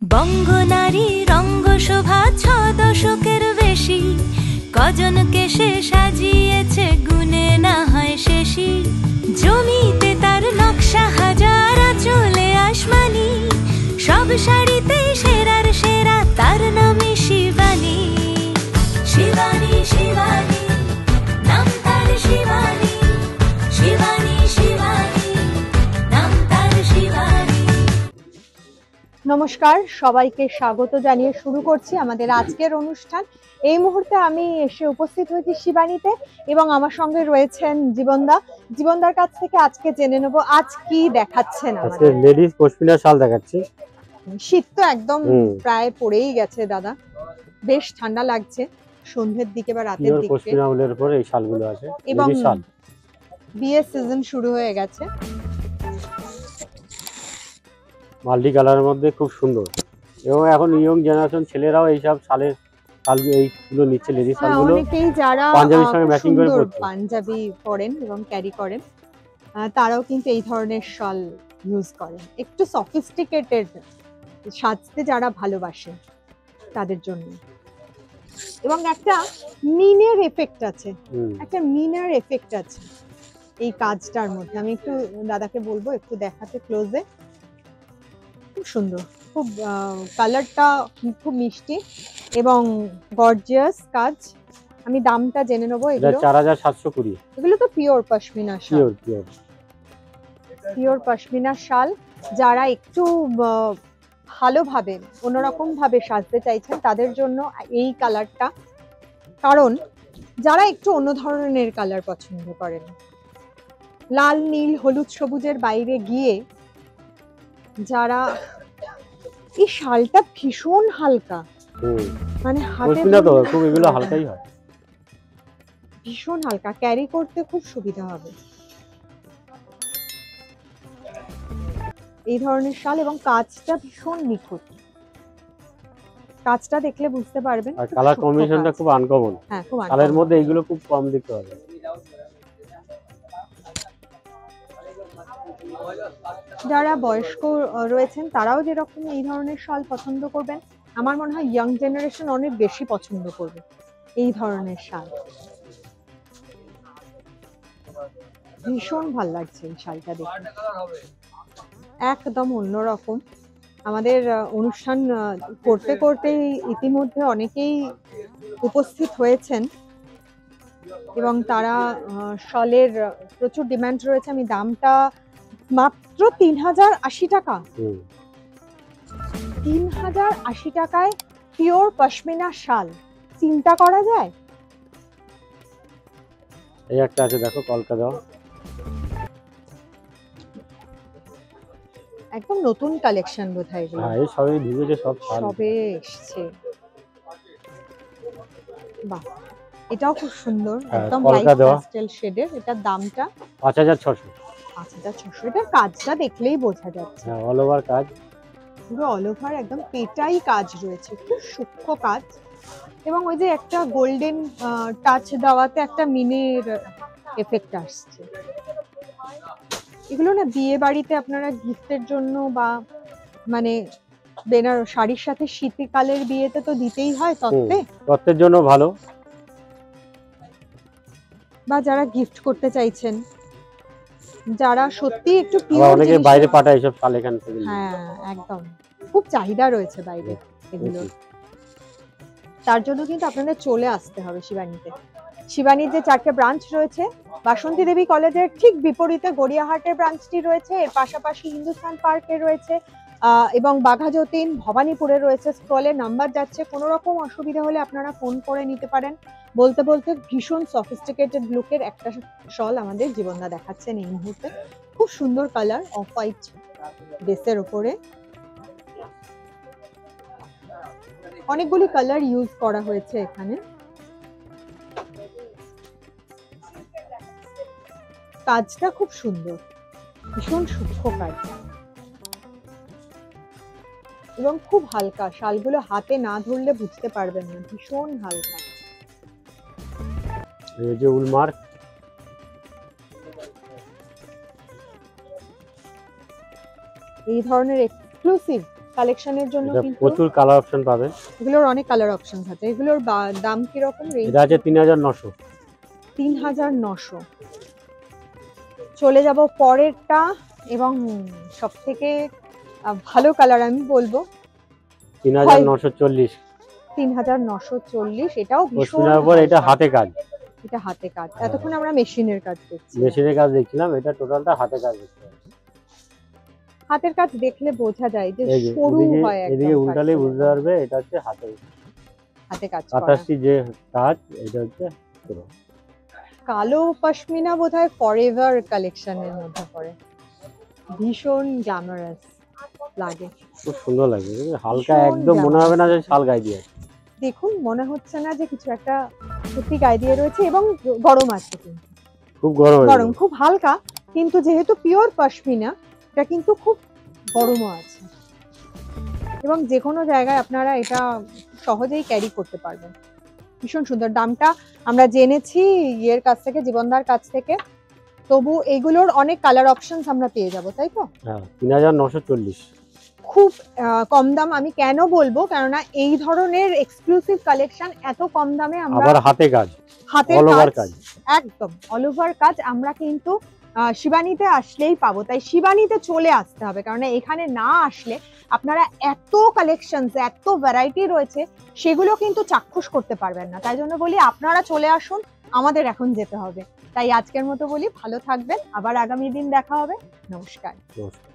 বঙ্গনারী রঙ্গশোভা ৬ দশকের বেশি, কজনকে সে সাজিয়েছে গুনে না হয় শেষই। জমিতে তার নকশা হাজার, চলে আসমানি, সব শাড়িতে সেরার সেরা, তার নামে শিবানী। শিবানী শিবানী নাম তার, শিবানী শিবানী শিবানী নাম তার, শিবানী। নমস্কার, সবাইকে স্বাগত জানিয়ে শুরু করছি আমাদের আজকের অনুষ্ঠান। এই মুহূর্তে আমি এসে উপস্থিত হয়েছি শিবানীতে এবং আমার সঙ্গে রয়েছেন জীবনদা। জীবনদার কাছ থেকে আজকে জেনে নেব আজ কি দেখাচ্ছেন। আজকে লেডিস পশমিনা শাল দেখাচ্ছি। শীত তো একদম প্রায় পড়েই গেছে দাদা, বেশ ঠান্ডা লাগছে সন্ধ্যের দিকে বা রাতের দিকে। পশমিনা উলের উপর এই শালগুলো আছে এবং বিয়ের সিজন শুরু হয়ে গেছে। মাল্টি কালারের মধ্যে খুব সুন্দর, এবং এখন ইয়ং জেনারেশন ছেলেরাও এইসব শালের এইগুলো নিচ্ছে। লেডিস শালগুলো অনেকেই যারা পাঞ্জাবির সঙ্গে ম্যাচিং করে পরছে, পাঞ্জাবি পরেন এবং ক্যারি করেন, তারাও কিন্তু এই ধরনের শাল ইউজ করেন। একটু সফিস্টিকেটেড সাজতে যারা ভালোবাসেন তাদের জন্য। এবং একটা মিনের এফেক্ট আছে, এই কাজটার মধ্যে। আমি একটু দাদাকে বলবো একটু দেখাতে ক্লোজে। খুব সুন্দর, খুব কালারটা খুব মিষ্টি এবং গর্জিয়াস কাজ। আমি দামটা জেনে নেবো। এগুলো 4720। এগুলো তো পিওর পশমিনা শাল, পিওর পশমিনা শাল। যারা একটু ভালোভাবে অন্যরকম ভাবে সাজতে চাইছেন তাদের জন্য এই কালারটা, কারণ যারা একটু অন্য ধরনের কালার পছন্দ করেন, লাল নীল হলুদ সবুজের বাইরে গিয়ে যারা, এই শালটা ভীষণ হালকা, মানে হাতে তো খুব এগুলো হালকাই হয়, ভীষণ হালকা, ক্যারি করতে খুব সুবিধা হবে এই ধরনের শাল। এবং কাজটা ভীষণ নিখুঁত, কাজটা দেখলে বুঝতে পারবেন। আর কালার কম্বিনেশনটা খুব আনকমন। হ্যাঁ, খুব আনকমন। শালের মধ্যে এগুলো খুব কম দেখতে পাবেন। যারা বয়স্ক রয়েছেন তারাও যেরকম এই ধরনের শাল পছন্দ করবেন, আমার মনে হয় ইয়াং জেনারেশন অনেক বেশি পছন্দ করবে এই ধরনের শাল। ভীষণ ভাল লাগছে এই শালটা দেখে, একদম অন্যরকম। আমাদের অনুষ্ঠান করতে করতে ইতিমধ্যে অনেকেই উপস্থিত হয়েছেন এবং তারা শালের প্রচুর ডিমান্ড রয়েছে। আমি দামটা মাত্র 3080 টাকা, 3080 টাকায় পিওর পশমিনা শাল, চিন্তা করা যায়? এই একটা আছে দেখো, কলকা দাও, একদম নতুন কালেকশন বোধহয় এগুলো। হ্যাঁ, এই সবই ভিডিওতে সবে এসেছে। বাহ, এটাও খুব সুন্দর, একদম লাইট প্যাস্টেল শেডের। এটার দামটা 5600। 5600। এটার কাজটা দেখলেই বোঝা যাচ্ছে, হ্যাঁ, অল ওভার কাজ, পুরো অল ওভার একদম পেটাই কাজ রয়েছে, খুব সূক্ষ্ম কাজ। এবং ওই যে একটা গোল্ডেন টাচ দেওয়াতে একটা মিনের এফেক্ট আসছে। এগুলো না বিয়ে বাড়িতে আপনারা গিফটের জন্য বা মানে শাড়ির সাথে শীতকালের বিয়েতে তো দিতেই হয়, তত্ত্বের জন্য ভালো। বা যারা গিফট করতে চাইছেন, যারা সত্যি একটু পিওর, অনেকে বাইরে পাঠায় এসব শাল এখান থেকে। হ্যাঁ, একদম খুব চাহিদা রয়েছে বাইরে এগুলো। তার জন্য কিন্তু আপনাদের চলে আসতে হবে শিবানীতে। শিবানীর যে 4টে ব্রাঞ্চ রয়েছে, বাসন্তী দেবী কলেজের ঠিক বিপরীতে গড়িয়াহাটের ব্রাঞ্চটি রয়েছে, এর পাশাপাশি হিন্দুস্তান পার্কে রয়েছে এবং বাঘাযতীন ভবানীপুরে রয়েছে। স্ক্রলে নাম্বার যাচ্ছে, কোনো রকম অসুবিধা হলে আপনারা ফোন করে নিতে পারেন। বলতে বলতে ভীষণ সফিস্টিকেটেড লুকের একটা শল আমাদের জীবনদা দেখাচ্ছেন এই মুহূর্তে। খুব সুন্দর কালার, অফ হোয়াইট বেসের উপরে অনেকগুলি কালার ইউজ করা হয়েছে এখানে। কাজটা খুব সুন্দর, ভীষণ সূক্ষ্ম কাজ এবং খুব হালকা। শালগুলো হাতে না ধরলে বুঝতে পারবেন না, ভীষণ হালকা। এই যে উল মার্ক, এই ধরনের এক্সক্লুসিভ কালেকশনের জন্য এটা কিন্তু প্রচুর কালার অপশন পাবেন। এগুলোর অনেক কালার অপশন আছে। এগুলোর দাম কি রকম? এটা আছে 3900। 3900। চলে যাব পরেরটা, এবং সব থেকে ভালো কালার আমি বলবো 3940। 3940। এটাও ভীষণ পশমিনার উপর এটা হাতে কাজ। এটা হাতে কাজ। এতক্ষণ আমরা মেশিনের কাজ দেখছি, মেশিনের কাজ দেখছিলাম, এটা টোটালটা হাতে কাজ দেখতে পাচ্ছি। হাতের কাজ দেখলে বোঝা যায় যে এই যে সরু হয় এদিকে একদম উল্টালে কাজটা। বুঝতে পারবে এটা হচ্ছে হাতে কাজ করা। কাতারটি যে কাজ, এটা হচ্ছে পুরো। কালো পশমিনা বোধহয় ফরএভার কালেকশনের মধ্যে পড়ে। ভীষণ গ্ল্যামারাস লাগে, খুব সুন্দর লাগে, হালকা ভীষণ একদম মনে হবে না যে শাল গায়ে দিয়ে আছে। দেখুন মনে হচ্ছে না যে কিছু একটা সত্যি গায়ে দিয়ে রয়েছে, এবং গরম আছে কিন্তু, খুব গরম গরম খুব হালকা, কিন্তু যেহেতু পিওর পশমিনা এটা কিন্তু খুব গরমও আছে, এবং যে কোনো জায়গায় আপনারা এটা সহজেই ক্যারি করতে পারবেন। ভীষণ সুন্দর। দামটা আমরা জেনেছি ইয়ের কাছ থেকে, জীবনদার কাছ থেকে, তবু এগুলোর অনেক কালার অপশনস আমরা পেয়ে যাব, তাই তো? হ্যাঁ, 3940। খুব কম দাম। আমি কেন বলবো, কেননা এই ধরনের এক্সক্লুসিভ কালেকশন এত কম দামে আমরা আবার হাতে কাজ, হাতের অল ওভার কাজ, একদম অল ওভার কাজ আমরা কিন্তু শিবানীতে আসলেই পাবো। তাই শিবানীতে চলে আসতে হবে, কারণ এখানে না আসলে আপনারা এত কালেকশনস, এত ভ্যারাইটি রয়েছে, সেগুলো কিন্তু চাক্ষুষ করতে পারবেন না। তাই জন্য বলি আপনারা চলে আসুন, আমাদের এখন যেতে হবে। তাই আজকের মতো বলি ভালো থাকবেন, আবার আগামী দিন দেখা হবে। নমস্কার। নমস্কার।